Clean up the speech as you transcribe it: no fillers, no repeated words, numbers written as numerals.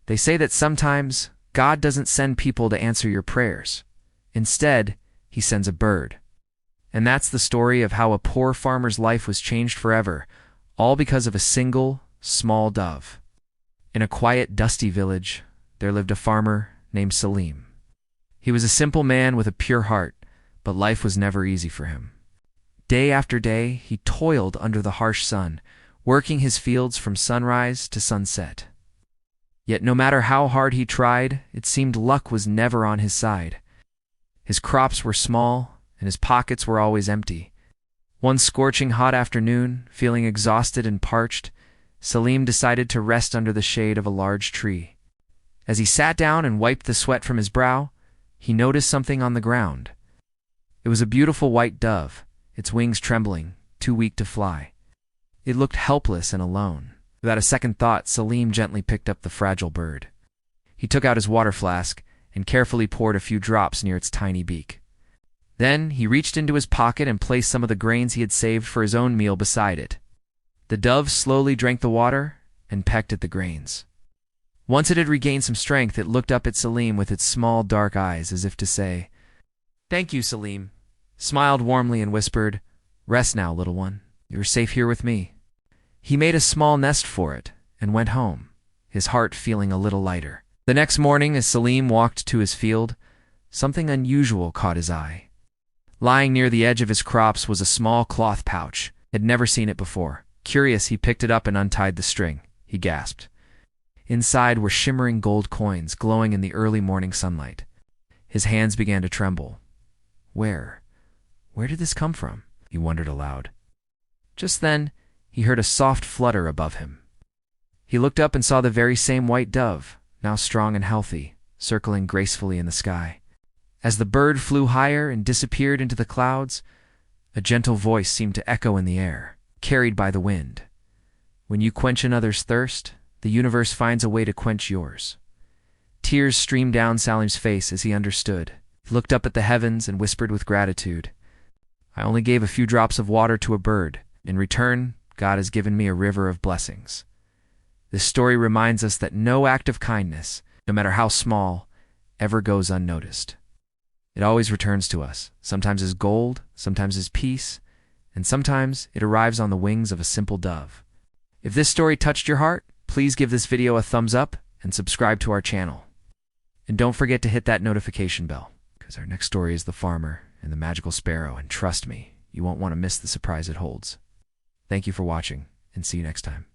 They say that sometimes God doesn't send people to answer your prayers. Instead, he sends a bird. And that's the story of how a poor farmer's life was changed forever, all because of a single, small dove. In a quiet, dusty village, there lived a farmer named Salim. He was a simple man with a pure heart, but life was never easy for him. Day after day, he toiled under the harsh sun, working his fields from sunrise to sunset. Yet no matter how hard he tried, it seemed luck was never on his side. His crops were small, and his pockets were always empty. One scorching hot afternoon, feeling exhausted and parched, Salim decided to rest under the shade of a large tree. As he sat down and wiped the sweat from his brow, he noticed something on the ground. It was a beautiful white dove, its wings trembling, too weak to fly. It looked helpless and alone. Without a second thought, Salim gently picked up the fragile bird. He took out his water flask and carefully poured a few drops near its tiny beak. Then he reached into his pocket and placed some of the grains he had saved for his own meal beside it. The dove slowly drank the water and pecked at the grains. Once it had regained some strength, it looked up at Salim with its small dark eyes as if to say, "Thank you, Salim," smiled warmly and whispered, "Rest now, little one. You are safe here with me." He made a small nest for it and went home, his heart feeling a little lighter. The next morning, as Salim walked to his field, something unusual caught his eye. Lying near the edge of his crops was a small cloth pouch. He had never seen it before. Curious, he picked it up and untied the string. He gasped. Inside were shimmering gold coins glowing in the early morning sunlight. His hands began to tremble. Where did this come from? He wondered aloud. Just then, he heard a soft flutter above him. He looked up and saw the very same white dove, now strong and healthy, circling gracefully in the sky. As the bird flew higher and disappeared into the clouds, a gentle voice seemed to echo in the air, carried by the wind. When you quench another's thirst, the universe finds a way to quench yours. Tears streamed down Salim's face as he understood. He looked up at the heavens and whispered with gratitude, "I only gave a few drops of water to a bird. In return, God has given me a river of blessings." This story reminds us that no act of kindness, no matter how small, ever goes unnoticed. It always returns to us, sometimes as gold, sometimes as peace, and sometimes it arrives on the wings of a simple dove. If this story touched your heart, please give this video a thumbs up and subscribe to our channel. And don't forget to hit that notification bell, because our next story is the farmer and the magical sparrow, and trust me, you won't want to miss the surprise it holds. Thank you for watching, and see you next time.